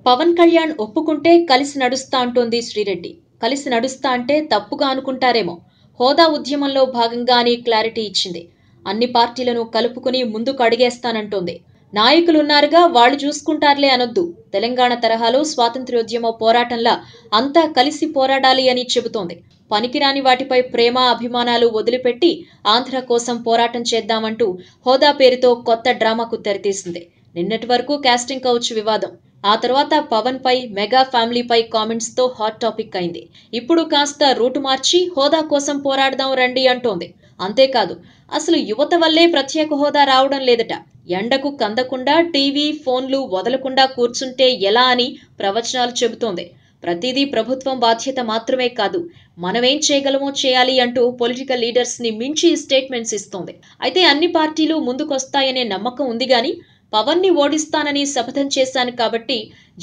పవన్ కళ్యాణ్ ఒప్పుకుంటే కలిసి నడుస్తా అంటోంది శ్రీరెడ్డి. కలిసి నడుస్తా అంటే తప్పుగా అనుకుంటారేమో. హోదా ఉద్యమంలో భాగంగా అని క్లారిటీ ఇచ్చింది. అన్ని పార్టీలను కలుపుకుని ముందుకు అడిగేస్తానంటోంది. నాయకులున్నారుగా వాళ్ళు చూసుకుంటారులే అనొద్దు. తెలంగాణ తరహాలో స్వాతంత్ర్యోద్యమ పోరాటంలా అంతా కలిసి పోరాడాలి అని చెబుతోంది. పనికిరాని వాటిపై ప్రేమ అభిమానాలు వదిలిపెట్టి ఆంధ్ర కోసం పోరాటం చేద్దామంటూ హోదా పేరుతో కొత్త డ్రామాకు తెరతీసింది. నిన్నటి వరకు కాస్టింగ్ కౌచ్ వివాదం, ఆ తర్వాత పవన్ పై మెగా ఫ్యామిలీపై కామెంట్స్ తో హాట్ టాపిక్ అయింది. ఇప్పుడు కాస్త రూటు మార్చి హోదా కోసం పోరాడదాం రండి అంటోంది. అంతేకాదు, అసలు యువత వల్లే ప్రత్యేక హోదా రావడం లేదట. ఎండకు కందకుండా టీవీ ఫోన్లు వదలకుండా కూర్చుంటే ఎలా అని ప్రవచనాలు చెబుతోంది. ప్రతిదీ ప్రభుత్వం బాధ్యత మాత్రమే కాదు, మనమేం చేయగలమో చేయాలి అంటూ పొలిటికల్ లీడర్స్ ని మించి స్టేట్మెంట్స్ ఇస్తోంది. అయితే అన్ని పార్టీలు ముందుకొస్తాయనే నమ్మకం ఉంది గాని, పవన్ ని ఓడిస్తానని శపథం చేశాను కాబట్టి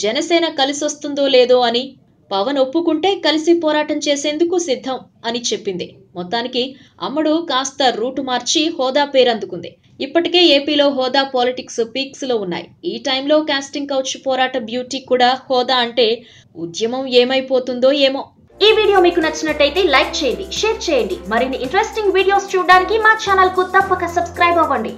జనసేన కలిసొస్తుందో లేదో అని, పవన్ ఒప్పుకుంటే కలిసి పోరాటం చేసేందుకు సిద్ధం అని చెప్పింది. మొత్తానికి అమ్మడు కాస్త రూటు మార్చి హోదా పేరందుకుంది. ఇప్పటికే ఏపీలో హోదా పాలిటిక్స్ పీక్స్ లో ఉన్నాయి. ఈ టైంలో కాస్టింగ్ కౌచ్ పోరాట బ్యూటీ కూడా హోదా అంటే ఉద్యమం ఏమైపోతుందో ఏమో. ఈ వీడియో మీకు నచ్చినట్టయితే లైక్ చేయండి, షేర్ చేయండి. మరిన్ని ఇంట్రెస్టింగ్ వీడియోస్ చూడడానికి మా ఛానల్ కు తప్పక సబ్స్క్రైబ్ అవ్వండి.